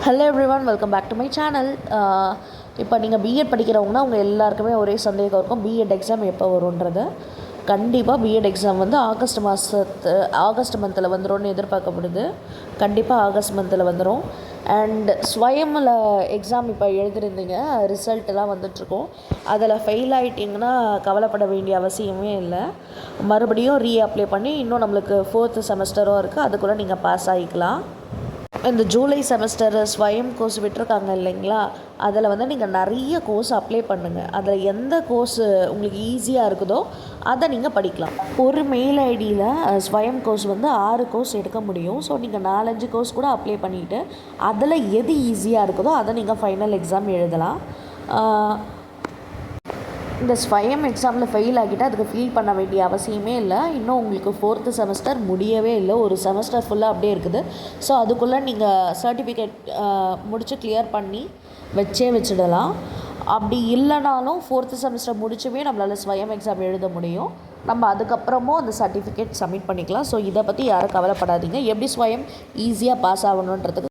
Hello everyone, welcome back to my channel. இப்போ நீங்கள் BEd படிக்கிறவங்கன்னா உங்கள் எல்லாருக்குமே ஒரே சந்தேகம் இருக்கும், பிஎட் எக்ஸாம் எப்போ வரும்ன்றது. கண்டிப்பாக பிஎட் எக்ஸாம் வந்து ஆகஸ்ட் மந்தில் வந்துடும்னு எதிர்பார்க்கப்படுது. கண்டிப்பாக ஆகஸ்ட் மந்தில் வந்துடும். அண்ட் ஸ்வயமில் எக்ஸாம் இப்போ எழுதிருந்தீங்க, ரிசல்ட்டெல்லாம் வந்துட்ருக்கோம். அதில் ஃபெயில் ஆகிட்டிங்கன்னா கவலைப்பட வேண்டிய அவசியமே இல்லை. மறுபடியும் அப்ளை பண்ணி இன்னும் நம்மளுக்கு 4th செமஸ்டரும் இருக்குது, அதுக்குள்ளே நீங்கள் பாஸ் ஆகிக்கலாம். இந்த ஜூலை செமஸ்டர் ஸ்வயம் கோர்ஸ் விட்டுருக்காங்க இல்லைங்களா, அதில் வந்து நீங்கள் நிறைய கோர்ஸ் அப்ளை பண்ணுங்கள். அதில் எந்த கோர்ஸு உங்களுக்கு ஈஸியாக இருக்குதோ அதை நீங்கள் படிக்கலாம். ஒரு மெயில் ஐடியில் ஸ்வயம் கோர்ஸ் வந்து 6 கோர்ஸ் எடுக்க முடியும். ஸோ நீங்கள் 4-5 கோர்ஸ் கூட அப்ளை பண்ணிவிட்டு அதில் எது ஈஸியாக இருக்குதோ அதை நீங்கள் ஃபைனல் எக்ஸாம் எழுதலாம். இந்த ஸ்வயம் எக்ஸாமில் ஃபெயில் ஆகிட்டால் அதுக்கு ஃபீல் பண்ண வேண்டிய அவசியமே இல்லை. இன்னும் உங்களுக்கு 4th செமஸ்டர் முடியவே இல்லை, ஒரு செமஸ்டர் ஃபுல்லாக அப்படியே இருக்குது. ஸோ அதுக்குள்ளே நீங்கள் சர்டிஃபிகேட் முடித்து கிளியர் பண்ணி வச்சிடலாம். அப்படி இல்லைனாலும் 4th செமஸ்டர் முடிச்சுமே நம்மளால் ஸ்வயம் எக்ஸாம் எழுத முடியும். நம்ம அதுக்கப்புறமும் அந்த சர்டிஃபிகேட் சப்மிட் பண்ணிக்கலாம். ஸோ இதை பற்றி யாரும் கவலைப்படாதீங்க. எப்படி ஸ்வயம் ஈஸியாக பாஸ் ஆகணுன்றதுக்கு